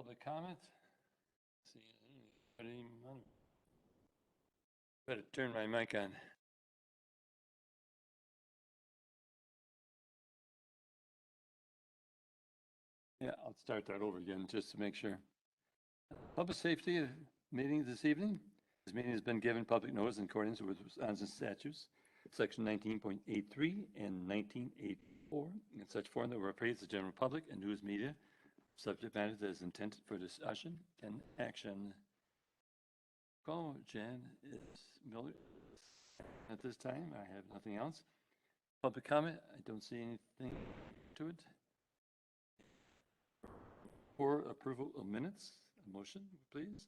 Public comment? See, better turn my mic on. Yeah, I'll start that over again just to make sure. Public safety meeting this evening. This meeting has been given public notice in accordance with Wisconsin statutes, section 19.83 and 1984, in such form that will appraise the general public and news media subject matter that is intended for discussion and action. Call Jan is Miller. At this time, I have nothing else. Public comment, I don't see anything to it. For approval of minutes, a motion, please.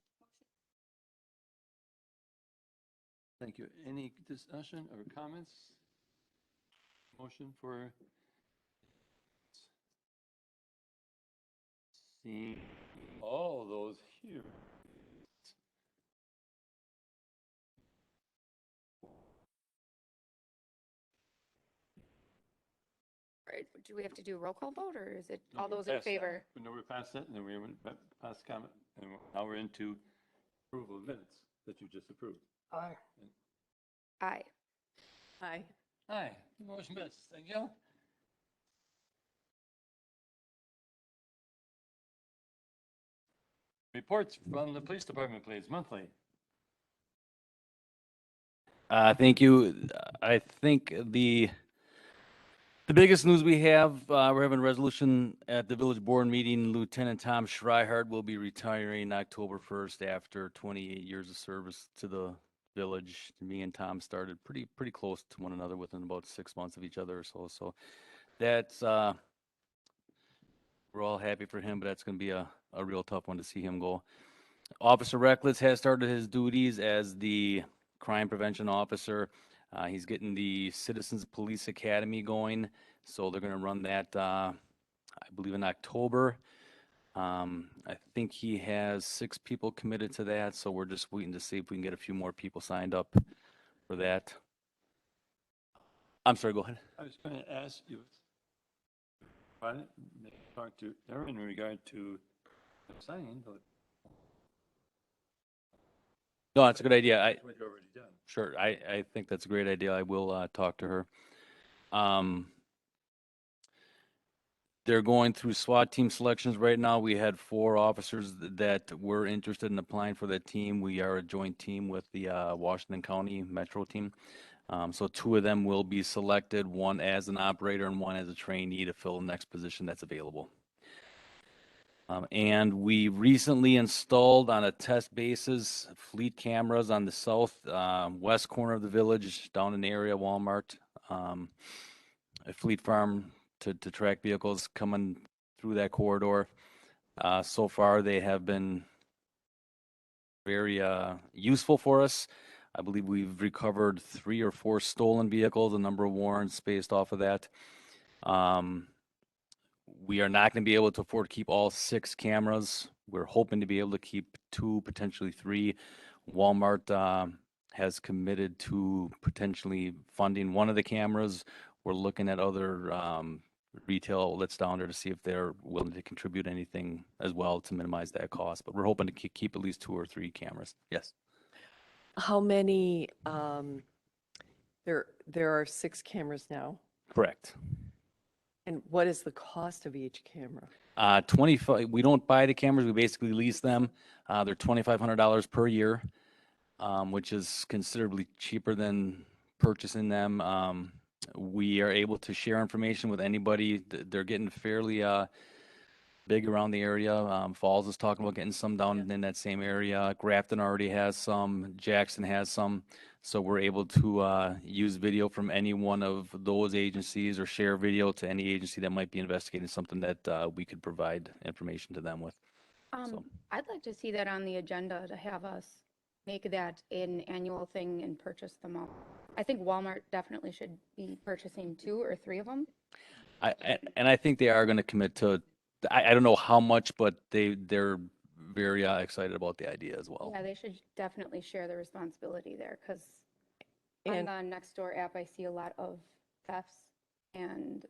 Thank you. Any discussion or comments? Motion for seeing all those here. Right, do we have to do a roll call vote, or is it No, all we're those in past that. favor? No, we're past that, and then we went past comment, and now we're into approval of minutes that you just approved. Aye. Aye. Aye. Aye, motion passes. Thank you. Reports from the police department, please, monthly. Thank you. I think the biggest news we have, we're having a resolution at the village board meeting. Lieutenant Tom Schreihart will be retiring October 1st after 28 years of service to the village. Me and Tom started pretty close to one another within about 6 months of each other or so. So that's, we're all happy for him, but that's going to be a real tough one to see him go. Officer Reckless has started his duties as the crime prevention officer. He's getting the Citizens Police Academy going, so they're going to run that, I believe, in October. I think he has 6 people committed to that, so we're just waiting to see if we can get a few more people signed up for that. I'm sorry, go ahead. I was going to ask you, talk to Aaron in regard to signing, but No, it's a good idea. what you already done. Sure, I think that's a great idea. I will talk to her. They're going through SWAT team selections right now. We had 4 officers that were interested in applying for that team. We are a joint team with the Washington County Metro team. So 2 of them will be selected, one as an operator and one as a trainee to fill the next position that's available. And we recently installed on a test basis fleet cameras on the south west corner of the village, down in the area Walmart, a fleet farm to track vehicles coming through that corridor. So far, they have been very useful for us. I believe we've recovered 3 or 4 stolen vehicles, a number of warrants based off of that. We are not going to be able to afford to keep all 6 cameras. We're hoping to be able to keep 2, potentially 3. Walmart has committed to potentially funding one of the cameras. We're looking at other retail outlets down there to see if they're willing to contribute anything as well to minimize that cost. But we're hoping to keep at least 2 or 3 cameras. Yes. How many, there are 6 cameras now, Correct. and what is the cost of each camera? 25. We don't buy the cameras. We basically lease them. They're $2,500 per year, which is considerably cheaper than purchasing them. We are able to share information with anybody. They're getting fairly big around the area. Falls is talking about getting some down in that same area. Grafton already has some. Jackson has some. So we're able to use video from any one of those agencies or share video to any agency that might be investigating something that we could provide information to them with. So. I'd like to see that on the agenda, to have us make that an annual thing and purchase them all. I think Walmart definitely should be purchasing 2 or 3 of them. I think they are going to commit to, I don't know how much, but they're very excited about the idea as well. Yeah, they should definitely share the responsibility there, because on And the Nextdoor app, I see a lot of thefts, and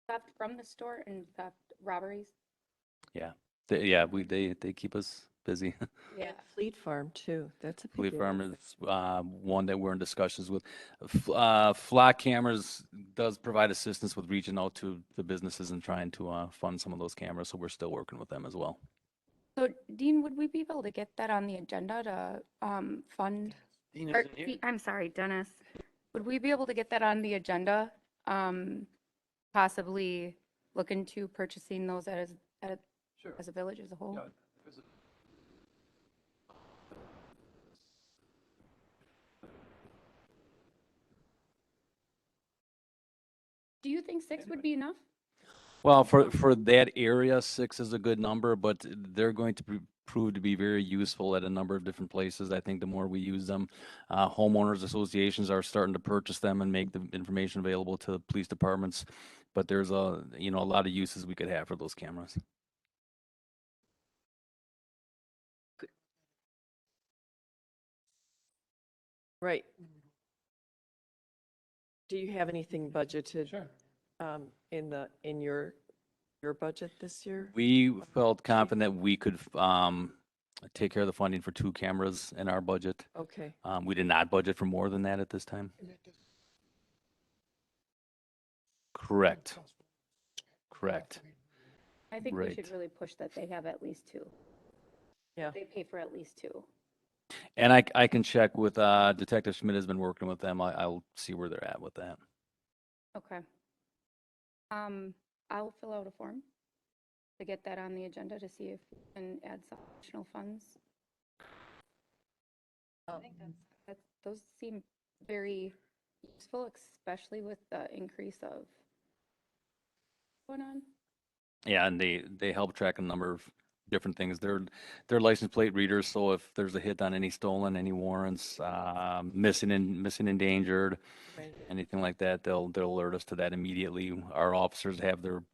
theft from the store and theft robberies. They keep us busy. Yeah. Fleet Farm too. That's a big Fleet area. Farm is one that we're in discussions with. Flock Cameras does provide assistance with reaching out to the businesses and trying to fund some of those cameras, so we're still working with them as well. So Dean, would we be able to get that on the agenda to fund? or I'm sorry, Dennis. Would we be able to get that on the agenda? Possibly look into purchasing those Sure. as a village as a whole? Yeah, there's a- Do you think 6 would be enough? Well, for that area, 6 is a good number, but they're going to prove to be very useful at a number of different places. I think the more we use them, homeowners associations are starting to purchase them and make the information available to police departments. But there's a lot of uses we could have for those cameras. Right. Do you have anything budgeted Sure. in your budget this year? We felt confident we could take care of the funding for 2 cameras in our budget. Okay. We did not budget for more than that at this time. Correct. Correct. I think we should Right. really push that they have at least 2. Yeah. They pay for at least 2. And I can check with Detective Schmidt has been working with them. I'll see where they're at with that. Okay. I'll fill out a form to get that on the agenda to see if we can add some additional funds. I think those seem very useful, especially with the increase of going on. Yeah, and they help track a number of different things. They're license plate readers, so if there's a hit on any stolen, any warrants, missing, endangered, Right. anything like that, they'll alert us to that immediately. Our officers have the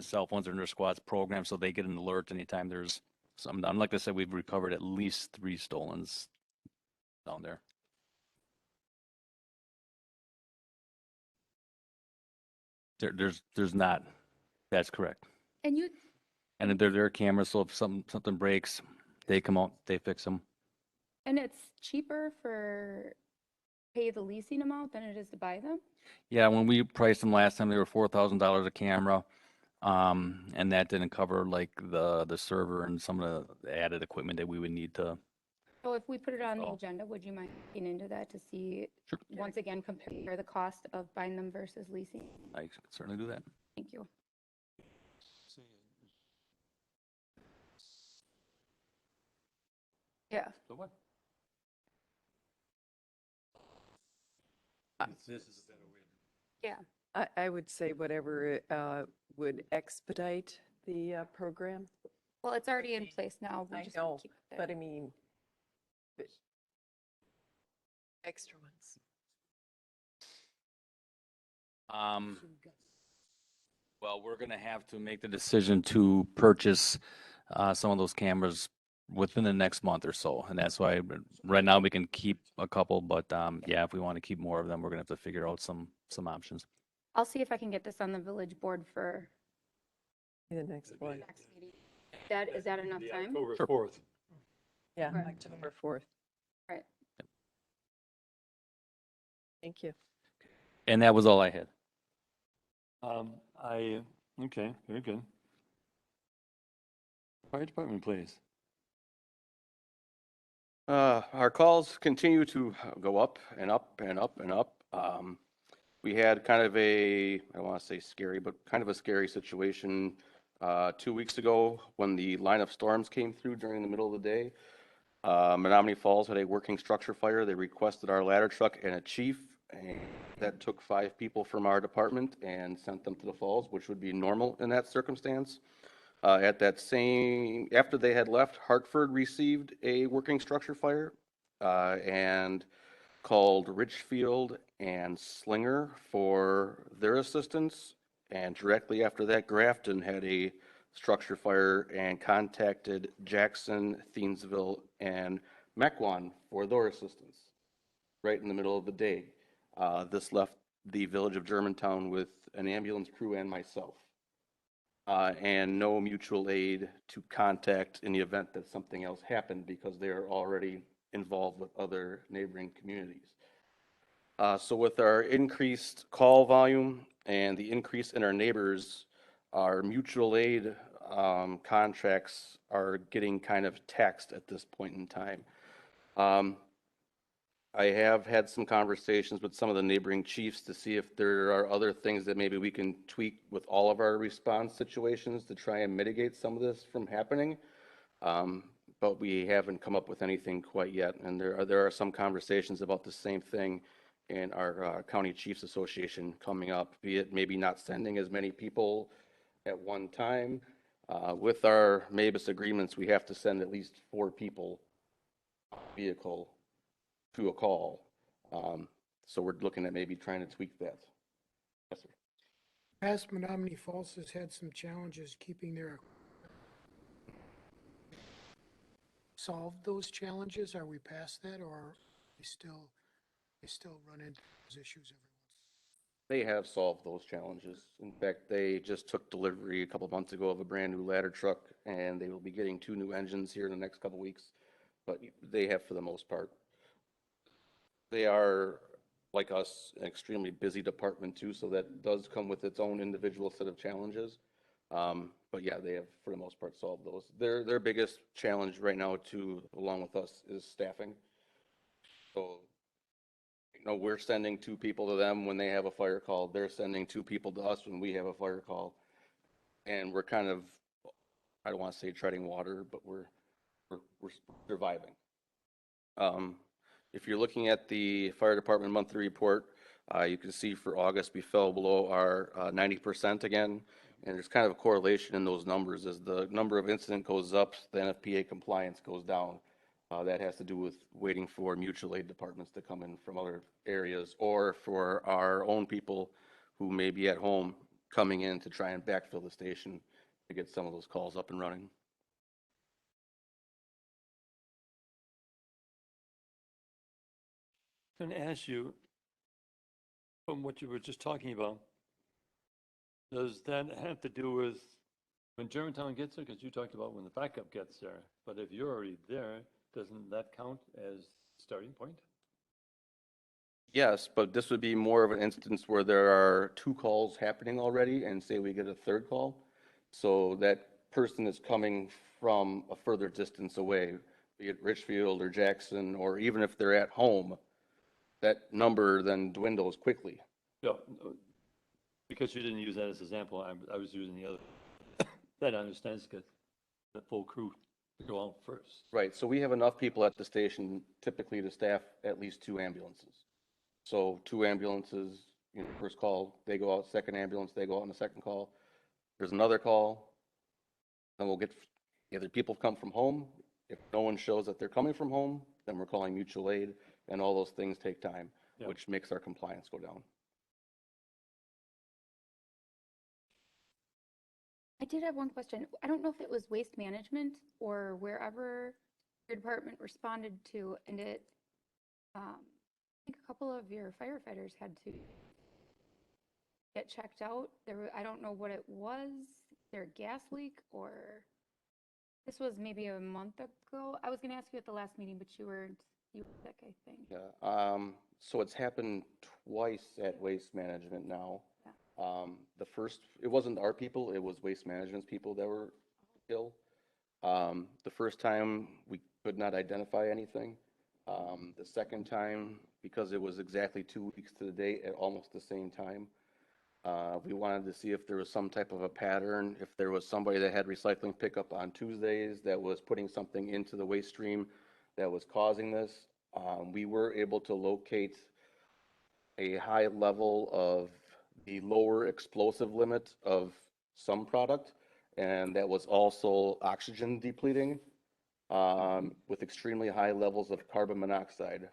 cell phones in their squads programmed, so they get an alert anytime there's some. And like I said, we've recovered at least 3 stolens down there. There's not. That's correct. And you, And they're their cameras, so if something breaks, they come out, they fix them. and it's cheaper for pay the leasing amount than it is to buy them? Yeah, when we priced them last time, they were $4,000 a camera. And that didn't cover like the server and some of the added equipment that we would need to. So if we put it on the Oh. agenda, would you mind looking into that to see, Sure. once again, compare the cost of buying them versus leasing? I can certainly do that. Thank you. Yeah. So what? This is a better way. Yeah. I would say whatever would expedite the program, Well, it's already in place now. We I just wanna know, keep it but there. I mean, extra ones. Well, we're gonna have to make the decision to purchase some of those cameras within the next month or so, and that's why right now we can keep a couple, but yeah, if we want to keep more of them, we're gonna have to figure out some options. I'll see if I can get this on the village board for The next one. next meeting. Is that enough time? October Sure. 4th. Yeah, Right. October 4th. Right. Thank you. And that was all I had. Okay, very good. Fire department, please. Our calls continue to go up and up and up and up. We had kind of I don't want to say scary, but kind of a scary situation 2 weeks ago when the line of storms came through during the middle of the day. Menominee Falls had a working structure fire. They requested our ladder truck and a chief, and that took 5 people from our department and sent them to the falls, which would be normal in that circumstance. After they had left, Hartford received a working structure fire and called Richfield and Slinger for their assistance. And directly after that, Grafton had a structure fire and contacted Jackson, Thiensville, and Mequon for their assistance right in the middle of the day. This left the village of Germantown with an ambulance crew and myself. And no mutual aid to contact in the event that something else happened because they're already involved with other neighboring communities. So with our increased call volume and the increase in our neighbors, our mutual aid contracts are getting kind of taxed at this point in time. I have had some conversations with some of the neighboring chiefs to see if there are other things that maybe we can tweak with all of our response situations to try and mitigate some of this from happening. But we haven't come up with anything quite yet. And there are some conversations about the same thing in our County Chiefs Association coming up, be it maybe not sending as many people at one time. With our MABUS agreements, we have to send at least 4 people vehicle to a call. So we're looking at maybe trying to tweak that. Yes, sir. Past Menominee Falls has had some challenges keeping their solved those challenges. Are we past that, or they still run into those issues every once? They have solved those challenges. In fact, they just took delivery a couple months ago of a brand new ladder truck, and they will be getting 2 new engines here in the next couple weeks. But they have for the most part. They are, like us, an extremely busy department too, so that does come with its own individual set of challenges. But yeah, they have for the most part solved those. Their biggest challenge right now too, along with us, is staffing. So, you know, we're sending 2 people to them when they have a fire call. They're sending 2 people to us when we have a fire call. And we're kind of, I don't want to say treading water, but we're surviving. If you're looking at the fire department monthly report, you can see for August, we fell below our 90% again. And there's kind of a correlation in those numbers. As the number of incident goes up, the NFPA compliance goes down. That has to do with waiting for mutual aid departments to come in from other areas, or for our own people who may be at home coming in to try and backfill the station to get some of those calls up and running. I'm going to ask you, from what you were just talking about, does that have to do with when Germantown gets there? Because you talked about when the backup gets there. But if you're already there, doesn't that count as starting point? Yes, but this would be more of an instance where there are 2 calls happening already, and say we get a 3rd call. So that person is coming from a further distance away, be it Richfield or Jackson, or even if they're at home, that number then dwindles quickly. Yeah, because you didn't use that as an example, I was using the other. That understands because the full crew to go out first. Right, so we have enough people at the station typically to staff at least 2 ambulances. So 2 ambulances, you know, first call, they go out, second ambulance, they go out on the second call. There's another call, then we'll get, either people come from home. If no one shows that they're coming from home, then we're calling mutual aid, and all those things take time, Yeah. which makes our compliance go down. I did have one question. I don't know if it was waste management or wherever your department responded to, and I think a couple of your firefighters had to get checked out. I don't know what it was, their gas leak, or this was maybe a month ago. I was going to ask you at the last meeting, but you were sick, I think. Yeah, so it's happened twice at Waste Management now. Yeah. The first, it wasn't our people, it was Waste Management's people that were ill. The first time, we could not identify anything. The second time, because it was exactly 2 weeks to the date at almost the same time, we wanted to see if there was some type of a pattern, if there was somebody that had recycling pickup on Tuesdays that was putting something into the waste stream that was causing this. We were able to locate a high level of the lower explosive limit of some product, and that was also oxygen depleting with extremely high levels of carbon monoxide.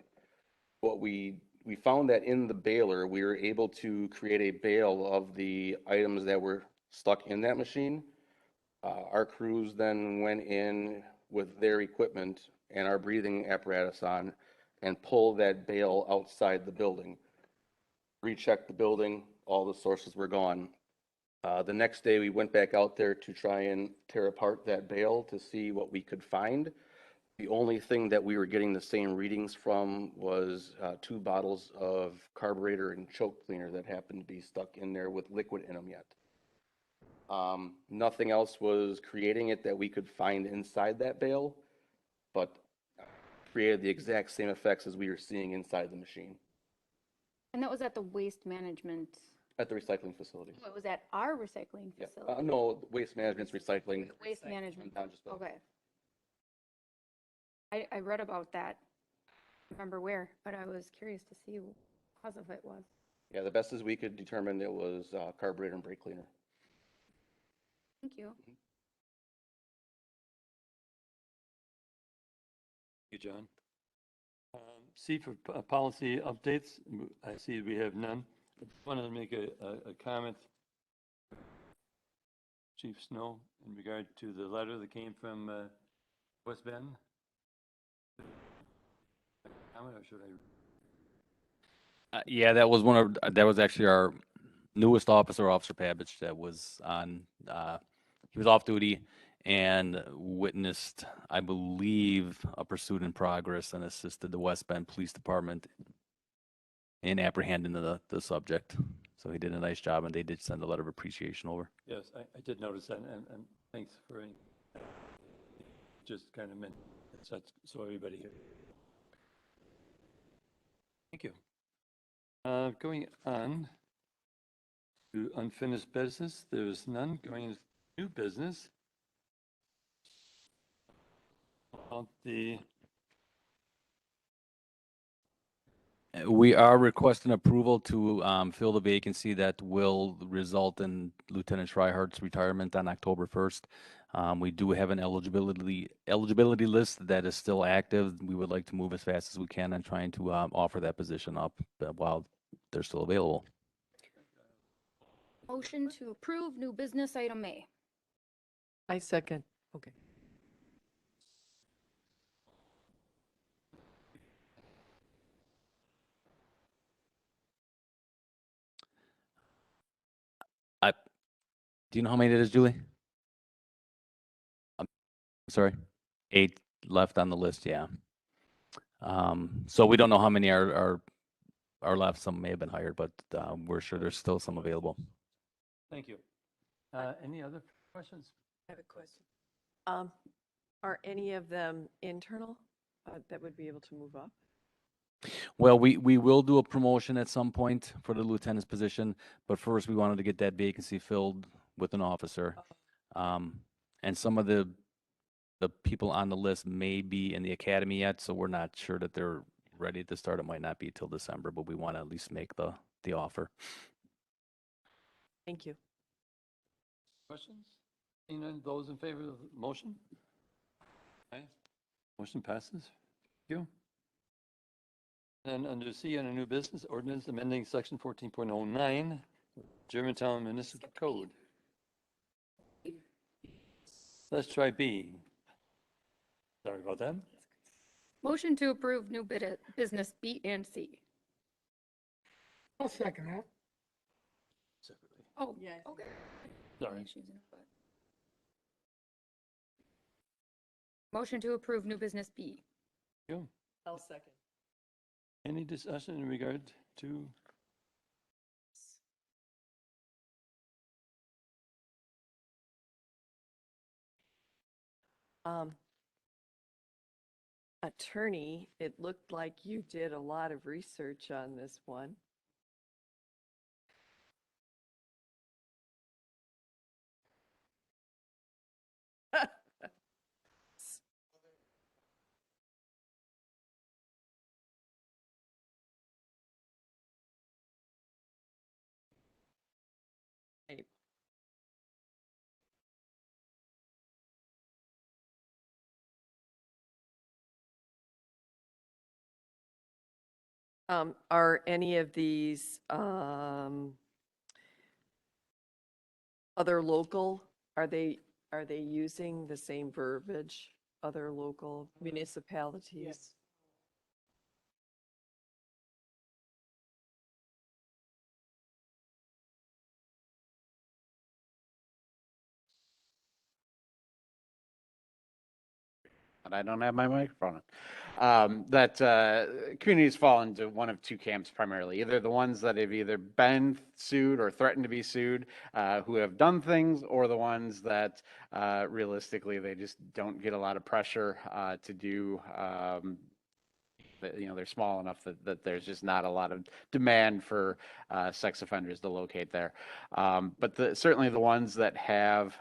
What we found that in the baler, we were able to create a bale of the items that were stuck in that machine. Our crews then went in with their equipment and our breathing apparatus on and pulled that bale outside the building. rechecked the building, all the sources were gone. The next day, we went back out there to try and tear apart that bale to see what we could find. The only thing that we were getting the same readings from was 2 bottles of carburetor and choke cleaner that happened to be stuck in there with liquid in them yet. Nothing else was creating it that we could find inside that bale, but created the exact same effects as we were seeing inside the machine And that was at the waste management, at the recycling facility. oh, it was at our recycling Yeah. facility? No, waste management's recycling. Waste management, Down just below. okay. I read about that, I don't remember where, but I was curious to see what the cause of it was. Yeah, the best as we could determine it was carburetor and brake cleaner. Thank you. Thank you, John. C for policy updates, I see we have none. I just wanted to make a comment. Chief Snow, in regard to the letter that came from West Bend. Comment, or should I? Yeah, that was that was actually our newest officer, Officer Pavich, that was on, he was off duty and witnessed, I believe, a pursuit in progress and assisted the West Bend Police Department in apprehending the subject. So he did a nice job, and they did send a letter of appreciation over. Yes, I did notice that, and thanks for just kind of meant, so everybody here. Thank you. Going on to unfinished business, there is none. Going into new business. About the, We are requesting approval to fill the vacancy that will result in Lieutenant Schreihart's retirement on October 1st. We do have an eligibility list that is still active. We would like to move as fast as we can on trying to offer that position up while they're still available. Motion to approve new business item A. I second. Okay. Do you know how many it is, Julie? I'm sorry, 8 left on the list, yeah. So we don't know how many are left. Some may have been hired, but we're sure there's still some available. thank you. Any other questions? I have a question. Are any of them internal that would be able to move up? Well, we will do a promotion at some point for the lieutenant's position, but first we wanted to get that vacancy filled with an officer. And some of the people on the list may be in the academy yet, so we're not sure that they're ready to start. It might not be till December, but we want to at least make the offer. Thank you. Questions? Seeing none, those in favor of the motion? Aye. Motion passes. Thank you. And under C, on a new business, ordinance amending section 14.09, Germantown Municipal Code. Let's try B. Sorry about that. Motion to approve new business B and C. I'll second that. Separately. Oh, Yeah. okay. Sorry. Motion to approve new business B. Thank you. I'll second. Any discussion in regard to? Attorney, it looked like you did a lot of research on this one. Hey. Are any of these other local, are they using the same verbiage, other local municipalities? but I don't have my microphone on. That communities fall into one of two camps primarily. Either the ones that have either been sued or threatened to be sued, who have done things, or the ones that realistically they just don't get a lot of pressure to do. They're small enough that there's just not a lot of demand for sex offenders to locate there. But certainly the ones that have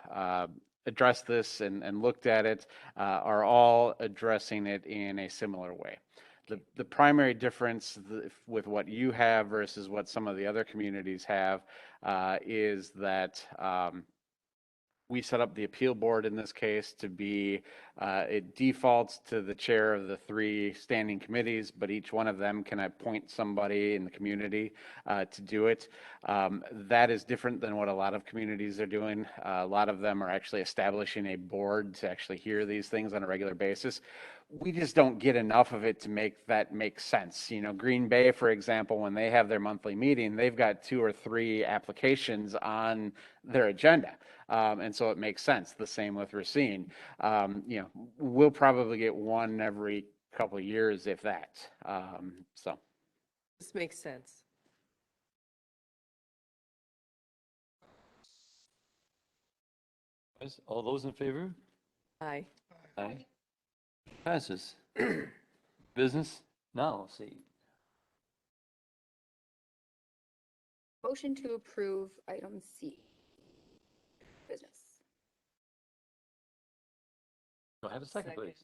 addressed this and looked at it are all addressing it in a similar way. The primary difference with what you have versus what some of the other communities have is that we set up the appeal board in this case to be, it defaults to the chair of the 3 standing committees, but each one of them can appoint somebody in the community to do it. That is different than what a lot of communities are doing. A lot of them are actually establishing a board to actually hear these things on a regular basis. We just don't get enough of it to make that make sense. Green Bay, for example, when they have their monthly meeting, they've got 2 or 3 applications on their agenda. And so it makes sense. The same with Racine. We'll probably get one every couple of years, if that. So. This makes sense. Guys, all those in favor? Aye. Aye. Passes. Business? Now, see. Motion to approve item C. Business. Do I have a second, please?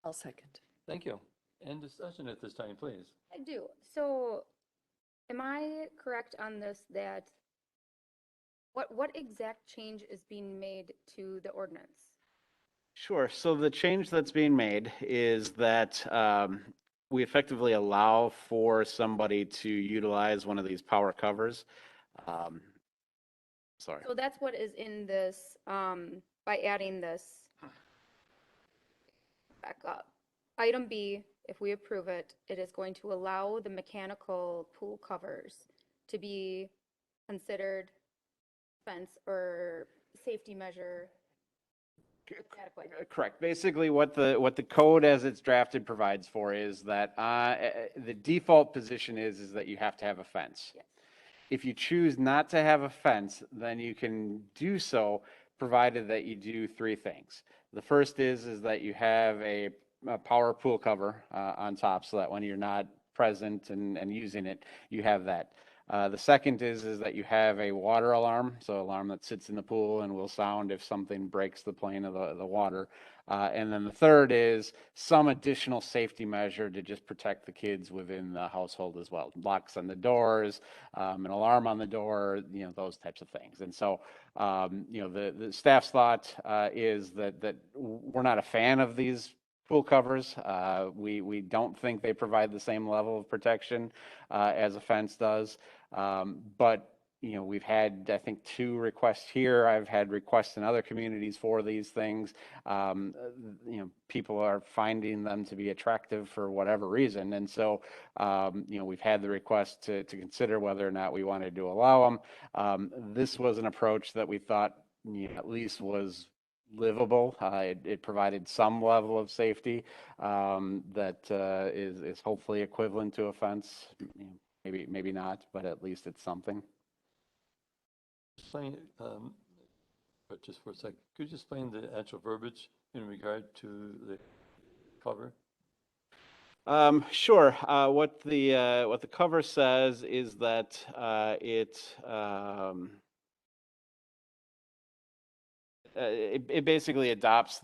I'll second. Thank you. End discussion at this time, please. I do. So am I correct on this that what exact change is being made to the ordinance? Sure. So the change that's being made is that we effectively allow for somebody to utilize one of these power covers. Sorry. So that's what is in this, by adding this. Back up. Item B, if we approve it, it is going to allow the mechanical pool covers to be considered fence or safety measure. Adequate. Correct. Basically, what the code as it's drafted provides for is that the default position is that you have to have a fence. Yes. If you choose not to have a fence, then you can do so, provided that you do 3 things. The first is that you have a power pool cover on top, so that when you're not present and using it, you have that. The second is that you have a water alarm, so alarm that sits in the pool and will sound if something breaks the plane of the water. And then the third is some additional safety measure to just protect the kids within the household as well. Locks on the doors, an alarm on the door, those types of things. And so, the staff's thought is that we're not a fan of these pool covers. We don't think they provide the same level of protection as a fence does. But we've had, I think, 2 requests here. I've had requests in other communities for these things. People are finding them to be attractive for whatever reason. And so, we've had the request to consider whether or not we wanted to allow them. This was an approach that we thought at least was livable. It provided some level of safety that is hopefully equivalent to a fence. Maybe not, but at least it's something. Explain, but just for a sec, could you explain the actual verbiage in regard to the cover? Sure. What the cover says is that it basically adopts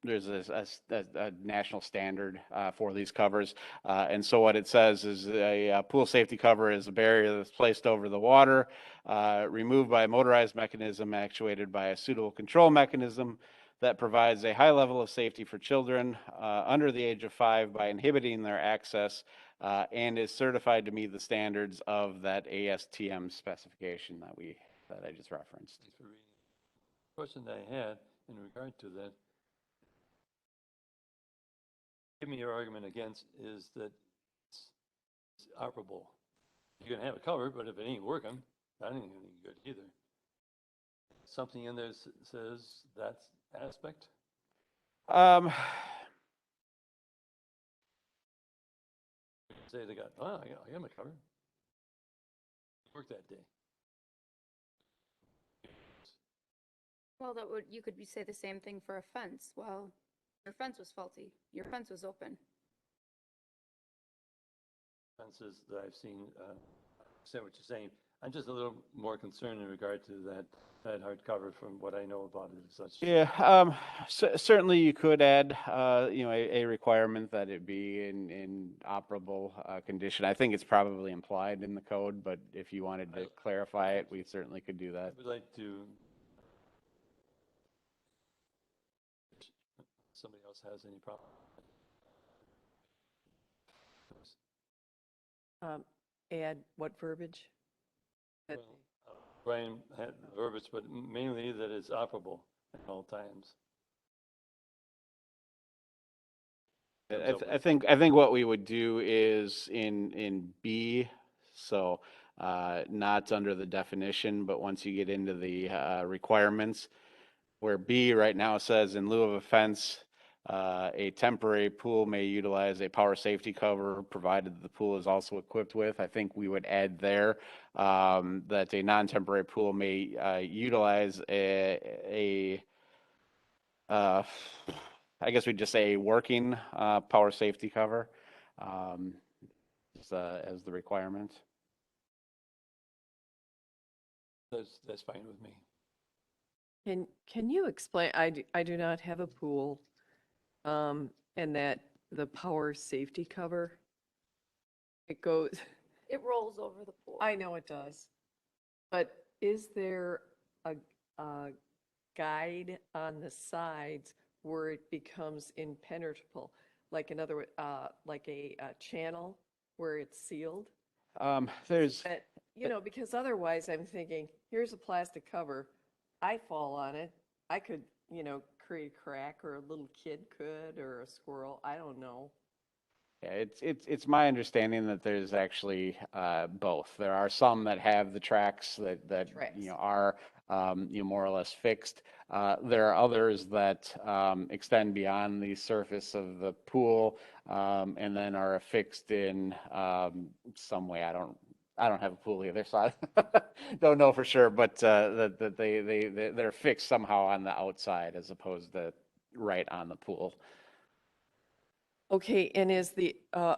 there's a national standard for these covers. And so what it says is a pool safety cover is a barrier that's placed over the water, removed by a motorized mechanism actuated by a suitable control mechanism that provides a high level of safety for children under the age of 5 by inhibiting their access and is certified to meet the standards of that ASTM specification that I just referenced. Thanks for reading. Question that I had in regard to that, give me your argument against is that it's operable. You can have a cover, but if it ain't working, that ain't gonna be good either. Something in there says that aspect? Say they got, oh, I got my cover. Work that day. Well, you could say the same thing for a fence. Well, your fence was faulty. Your fence was open. Fences that I've seen, say what you're saying. I'm just a little more concerned in regard to that hard cover from what I know about it as such. Yeah, certainly you could add, a requirement that it be in operable condition. I think it's probably implied in the code, but if you wanted to clarify it, we certainly could do I that. would like to. Somebody else has any problem? Add what verbiage? That- Well, Brian had verbiage, but mainly that it's operable at all times. I think what we would do is in B, so not under the definition, but once you get into the requirements, where B right now says in lieu of a fence, a temporary pool may utilize a power safety cover provided the pool is also equipped with. I think we would add there that a non-temporary pool may utilize I guess we'd just say a working power safety cover as the requirement. That's fine with me. Can you explain, I do not have a pool, and that the power safety cover, it goes, It rolls over the pool. I know it does, but is there a guide on the sides where it becomes impenetrable? Like another, like a channel where it's sealed? There's That, because otherwise I'm thinking, here's a plastic cover. I fall on it. I could, create a crack, or a little kid could, or a squirrel. I don't know. Yeah, it's my understanding that there's actually both. There are some that have the tracks that Tracks. are more or less fixed. There are others that extend beyond the surface of the pool and then are affixed in some way. I don't have a pool either, so I don't know for sure. But that they're fixed somehow on the outside as opposed to right on the pool. Okay, and is the, a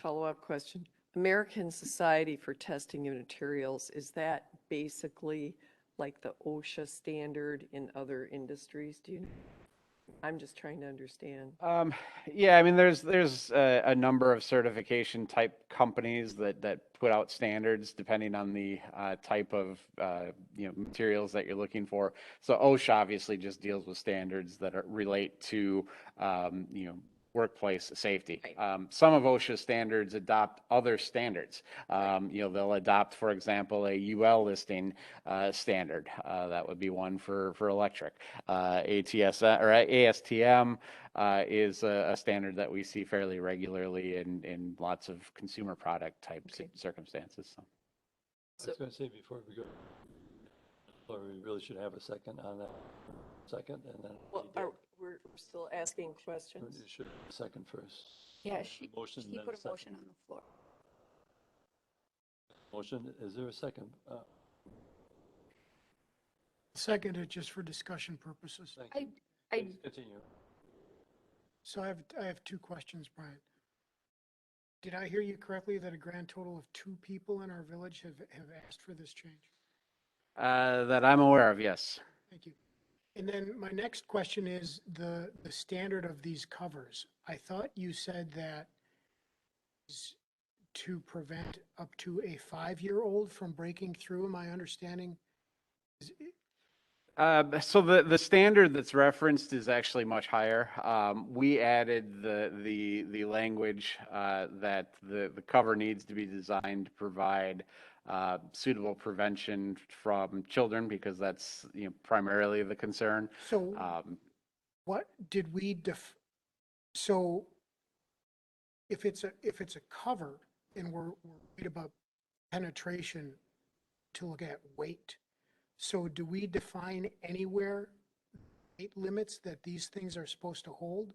follow-up question. American Society for Testing of Materials, is that basically like the OSHA standard in other industries? Do you know? I'm just trying to understand. Yeah, I mean, there's a number of certification type companies that put out standards depending on the type of materials that you're looking for. So OSHA obviously just deals with standards that relate to workplace safety. Right. Some of OSHA standards adopt other standards. They'll adopt, for example, a UL listing standard. That would be one for electric. ASTM is a standard that we see fairly regularly in lots of consumer product type circumstances. So. I was going to say before we go, or we really should have a second on that second, and then. Well, we're still asking questions. You should have a second first. Yeah, Motion, he then put a second. motion on the floor. Motion, is there a second? Seconded just for discussion purposes. Thank I, you. I, Please continue. So I have two questions, Brian. Did I hear you correctly that a grand total of 2 people in our village have asked for this change? That I'm aware of, yes. Thank you. And then my next question is the standard of these covers. I thought you said that is to prevent up to a 5-year-old from breaking through. My understanding is So the standard that's referenced is actually much higher. We added the language that the cover needs to be designed to provide suitable prevention from children, because that's primarily the concern. so. What did we so if it's a cover and we're worried about penetration to look at weight, so do we define anywhere weight limits that these things are supposed to hold?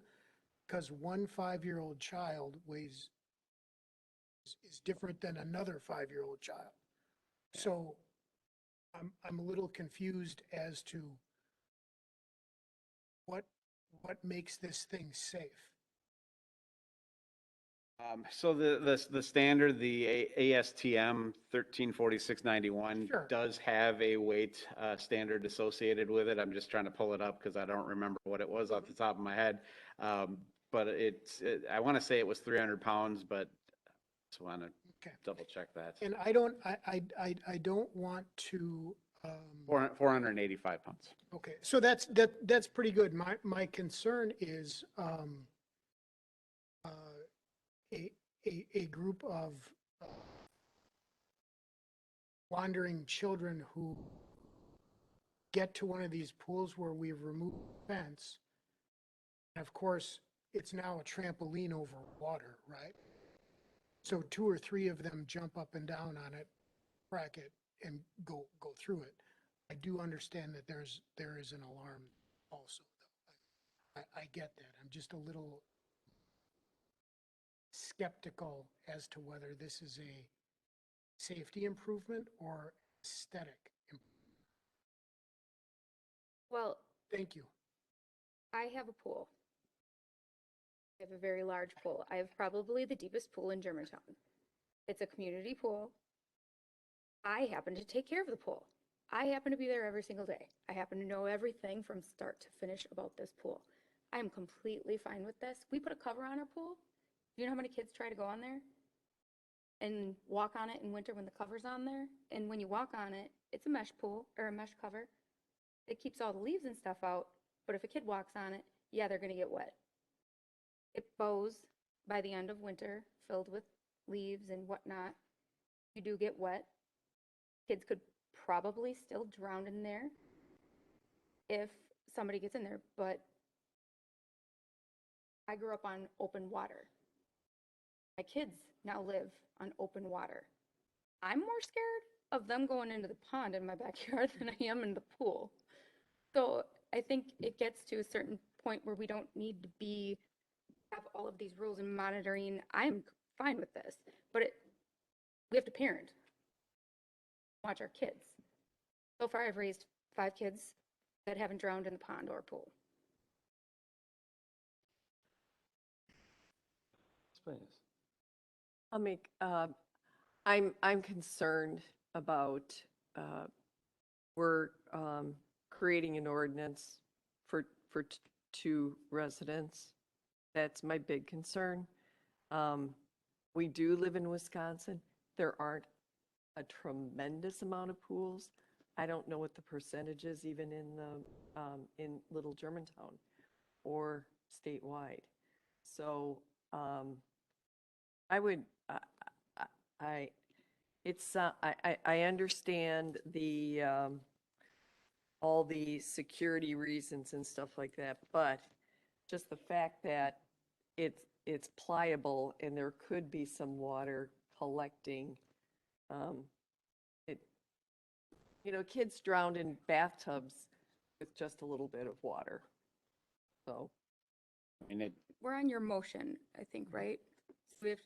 Because one 5-year-old child weighs, is different than another 5-year-old child. So I'm a little confused as to what makes this thing safe. So the standard, the ASTM 134691 Sure. does have a weight standard associated with it. I'm just trying to pull it up because I don't remember what it was off the top of my head. But I want to say it was 300 pounds, but just want to Okay. double check that. And I don't want to, 485 pounds. okay, so that's pretty good. My concern is, a group of wandering children who get to one of these pools where we've removed the fence. And of course, it's now a trampoline over water, right? So 2 or 3 of them jump up and down on it, crack it, and go through it. I do understand that there is an alarm also, though. I get that. I'm just a little skeptical as to whether this is a safety improvement or aesthetic. Well, Thank you. I have a pool. I have a very large pool. I have probably the deepest pool in Germantown. It's a community pool. I happen to take care of the pool. I happen to be there every single day. I happen to know everything from start to finish about this pool. I am completely fine with this. We put a cover on our pool. Do you know how many kids try to go on there and walk on it in winter when the cover's on there? And when you walk on it, it's a mesh pool or a mesh cover. It keeps all the leaves and stuff out, but if a kid walks on it, yeah, they're gonna get wet. It bows by the end of winter, filled with leaves and whatnot. You do get wet. Kids could probably still drown in there if somebody gets in there, but I grew up on open water. My kids now live on open water. I'm more scared of them going into the pond in my backyard than I am in the pool. So I think it gets to a certain point where we don't need to have all of these rules and monitoring. I'm fine with this, but we have to parent, watch our kids. So far, I've raised 5 kids that haven't drowned in the pond or pool. Explain this. I'll make, I'm concerned about, we're creating an ordinance for 2 residents. That's my big concern. We do live in Wisconsin. There aren't a tremendous amount of pools. I don't know what the percentage is even in Little Germantown or statewide. So, I would, I understand the, all the security reasons and stuff like that, but just the fact that it's pliable and there could be some water collecting, kids drowned in bathtubs with just a little bit of water. So, I mean, We're on your motion, I think, right? So we have,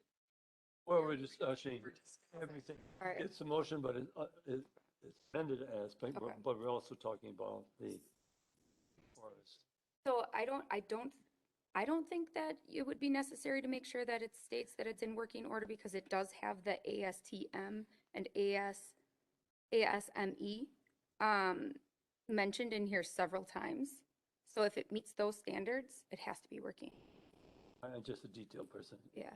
Well, we're just, Shane, everything, all right. it's a motion, but it's amended as, but Okay. but we're also talking about the forest. So I don't think that it would be necessary to make sure that it states that it's in working order because it does have the ASTM and ASME mentioned in here several times. So if it meets those standards, it has to be working. I'm just a detailed person. Yeah.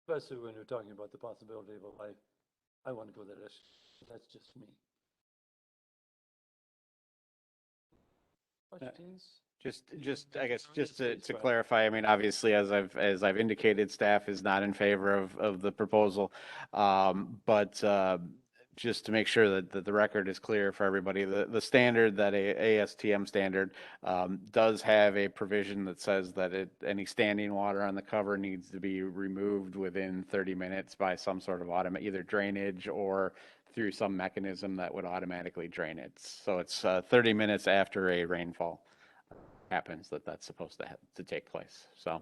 Especially when we're talking about the possibility of a life, I want to go there, that's just me. Questions? Just, I guess, just to Please, Brad. clarify, I mean, obviously, as I've indicated, staff is not in favor of the proposal. But just to make sure that the record is clear for everybody, the standard, that ASTM standard, does have a provision that says that any standing water on the cover needs to be removed within 30 minutes by some sort of either drainage or through some mechanism that would automatically drain it. So it's 30 minutes after a rainfall happens that's supposed to take place. So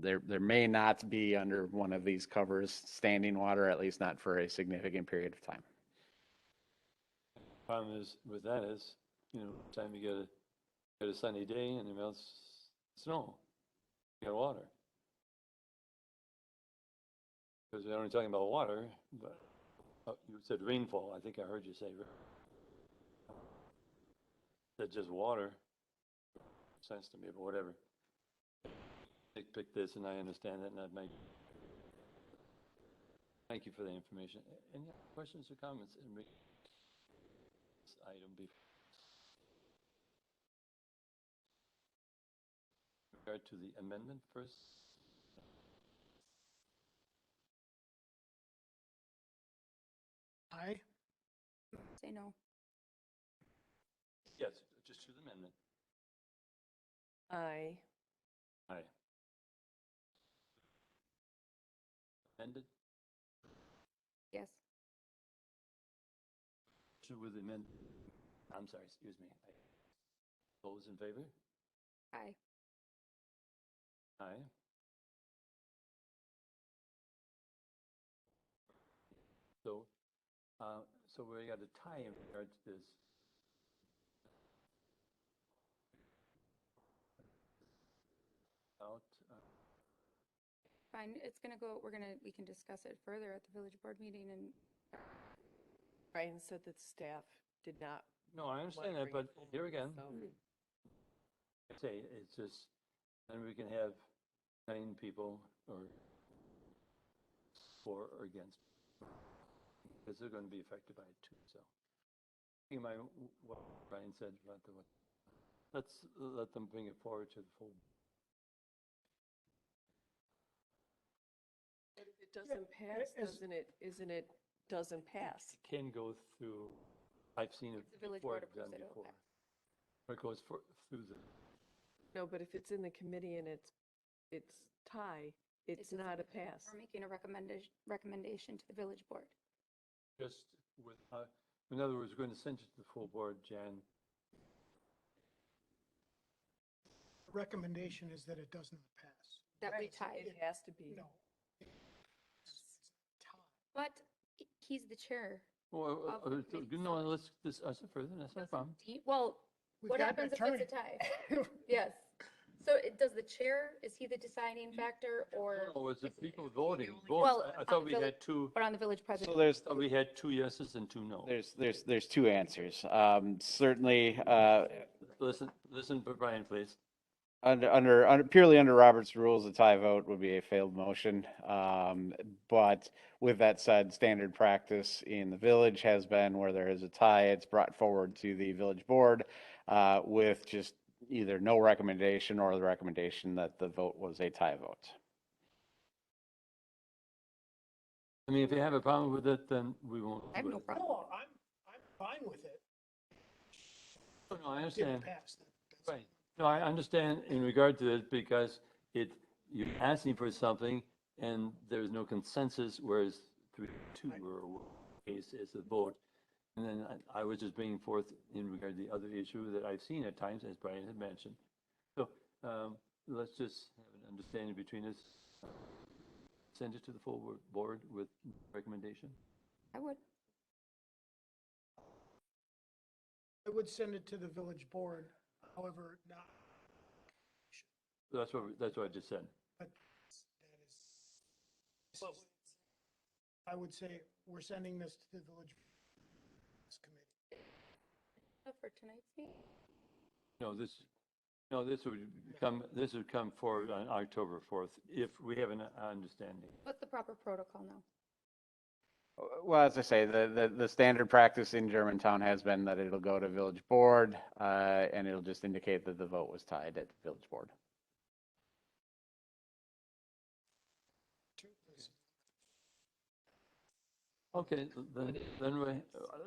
there may not be under one of these covers standing water, at least not for a significant period of time. Problem is, with that is, time you get a sunny day and it melts snow, you got water. Because we're only talking about water, but you said rainfall, I think I heard you say. That just water, sense to me, but whatever. Pick this and I understand that and that might. Thank you for the information. Any questions or comments in this item before? Regard to the amendment first. Aye. Say no. Yes, just to the amendment. Aye. Aye. Amended, Yes. with the amendment. I'm sorry, excuse me. Those in favor? Aye. Aye. So we got a tie in regard to this. Out, Fine, it's gonna go, we can discuss it further at the village board meeting and Brian said that staff did not. no, I understand that, bring but it forward, here again, so- I say, it's just, then we can have 9 people or for or against. Because they're going to be affected by it too, so. You mind what Brian said about let's let them bring it forward to the full. It doesn't pass, doesn't it? Isn't it doesn't pass? Can go through, I've seen it the village before, board done approves it, it'll before. pass. Or it goes through the, No, but if it's in the committee and it's tie, it's doesn't not a pass. pass. We're making a recommendation to the village board. just with, in other words, we're going to send it to the full board, Jan. The recommendation is that it does not pass. That we Right, so tied. It has to be. No. It's tied. But he's the chair. Well, Of the committee, no, let's discuss it further, that's no problem. Well, We've what got an happens if attorney. it's a tie? Yes. So does the chair, is he the deciding factor or, Oh, it's the people voting, Well, I thought we village- had two, but on the village president? So thought we had 2 yeses and 2 no. there's two answers. Certainly, Listen, Brian, please. purely under Robert's rules, a tie vote would be a failed motion. But with that said, standard practice in the village has been where there is a tie, it's brought forward to the village board with just either no recommendation or the recommendation that the vote was a tie vote. I mean, if you have a problem with it, then we won't. I have do no it. problem. No, I'm fine with it. No, I Didn't understand. pass. That's- Right. No, I understand in regard to it because you're asking for something and there's no consensus, whereas 3-2 or case is a vote. And then I was just bringing forth in regard to the other issue that I've seen at times, as Brian had mentioned. So let's just have an understanding between us. Send it to the full board with recommendation. I would. I would send it to the village board, however, not, That's what I just said. but that is. I would say we're sending this to the village committee. For tonight's meeting? This would come forward on October 4th if we have an understanding. What's the proper protocol now? Well, as I say, the standard practice in Germantown has been that it'll go to village board, and it'll just indicate that the vote was tied at the village board. Okay, then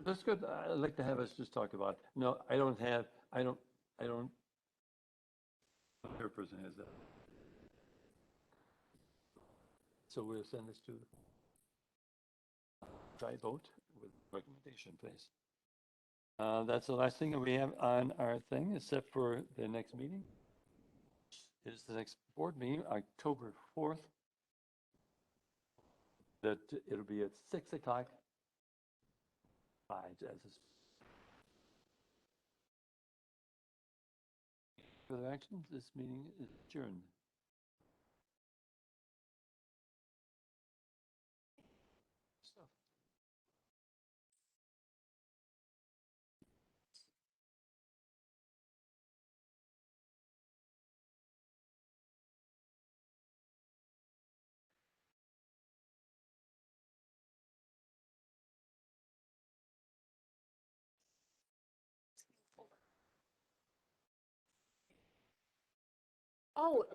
that's good. I'd like to have us just talk about, no, I don't, your person has that. So we'll send this to try vote with recommendation, please. That's the last thing that we have on our thing, except for the next meeting. Is the next board meeting, October 4th. That it'll be at 6 o'clock. Further actions, this meeting is adjourned. Oh,